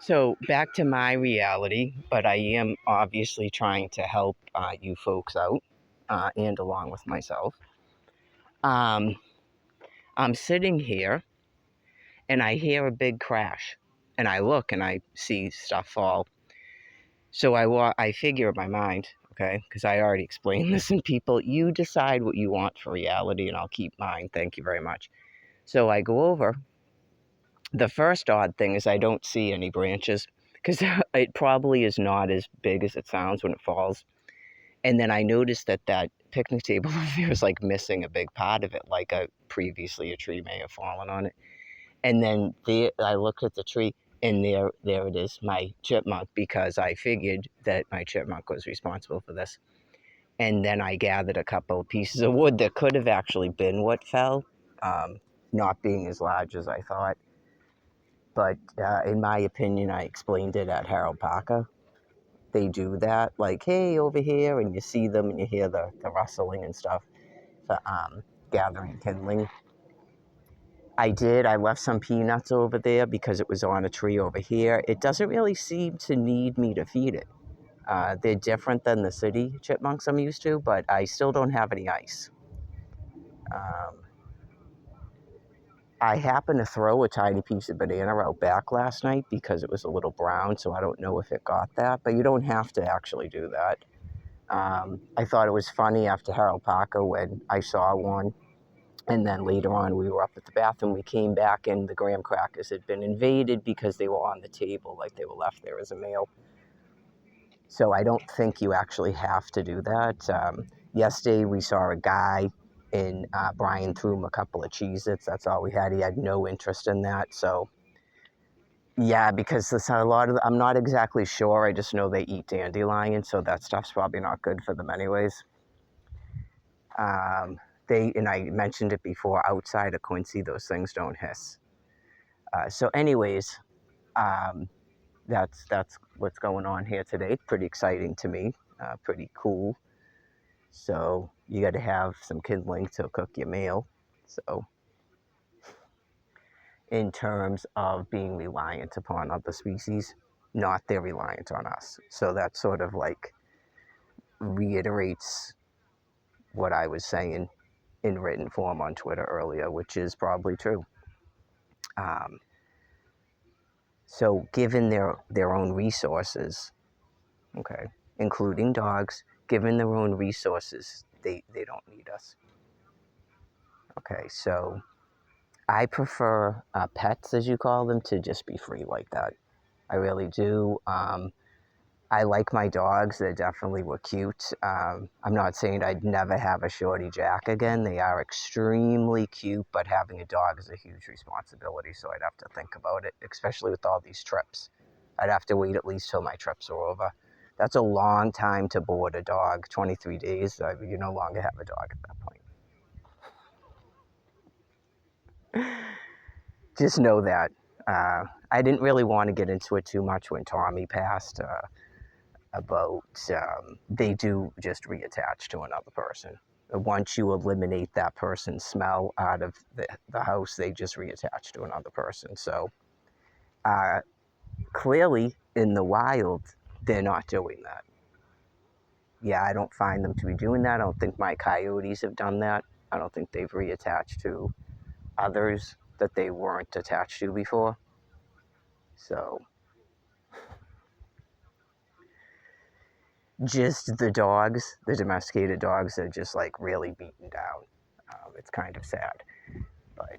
So back to my reality, but I am obviously trying to help you folks out and along with myself. Um, I'm sitting here and I hear a big crash, and I look and I see stuff fall. So I figure in my mind, okay, because I already explained this, and people, you decide what you want for reality, and I'll keep mine. Thank you very much. So I go over. The first odd thing is I don't see any branches because it probably is not as big as it sounds when it falls. And then I noticed that picnic table over there is like missing a big part of it, like previously a tree may have fallen on it. And then I looked at the tree, and there it is, my chipmunk, because I figured that my chipmunk was responsible for this. And then I gathered a couple of pieces of wood that could have actually been what fell, not being as large as I thought. But in my opinion, I explained it at Harold Parker. They do that, like, hey, over here, and you see them and you hear the rustling and stuff for gathering kindling. I left some peanuts over there because it was on a tree over here. It doesn't really seem to need me to feed it. They're different than the city chipmunks I'm used to, but I still don't have any ice. Um, I happened to throw a tiny piece of banana out back last night because it was a little brown, so I don't know if it got that, but you don't have to actually do that. I thought it was funny after Harold Parker when I saw one, and then later on we were up at the bathroom, we came back and the graham crackers had been invaded because they were on the table, like they were left there as a meal. So I don't think you actually have to do that. Yesterday we saw a guy and Brian threw him a couple of Cheez-Its. That's all we had. He had no interest in that. So yeah, because there's a lot of, I'm not exactly sure. I just know they eat dandelion, so that stuff's probably not good for them anyways. And I mentioned it before, outside of Quincy, those things don't hiss. So anyways, um, that's what's going on here today. Pretty exciting to me. Pretty cool. So you got to have some kindling to cook your meal. So in terms of being reliant upon other species, not they're reliant on us. So that sort of like reiterates what I was saying in written form on Twitter earlier, which is probably true. Um, so given their own resources, okay, including dogs, given their own resources, they don't need us. Okay, so I prefer pets, as you call them, to just be free like that. I really do. I like my dogs. They definitely were cute. I'm not saying I'd never have a Shorty Jack again. They are extremely cute, but having a dog is a huge responsibility, so I'd have to think about it, especially with all these trips. I'd have to wait at least till my trips are over. That's a long time to board a dog, 23 days. You no longer have a dog at that point. Just know that. I didn't really want to get into it too much when Tommy passed. About they do just reattach to another person. Once you eliminate that person's smell out of the house, they just reattach to another person. So uh, clearly in the wild, they're not doing that. Yeah, I don't find them to be doing that. I don't think my coyotes have done that. I don't think they've reattached to others that they weren't attached to before. So just the dogs, the domesticated dogs, are just like really beaten down. It's kind of sad, but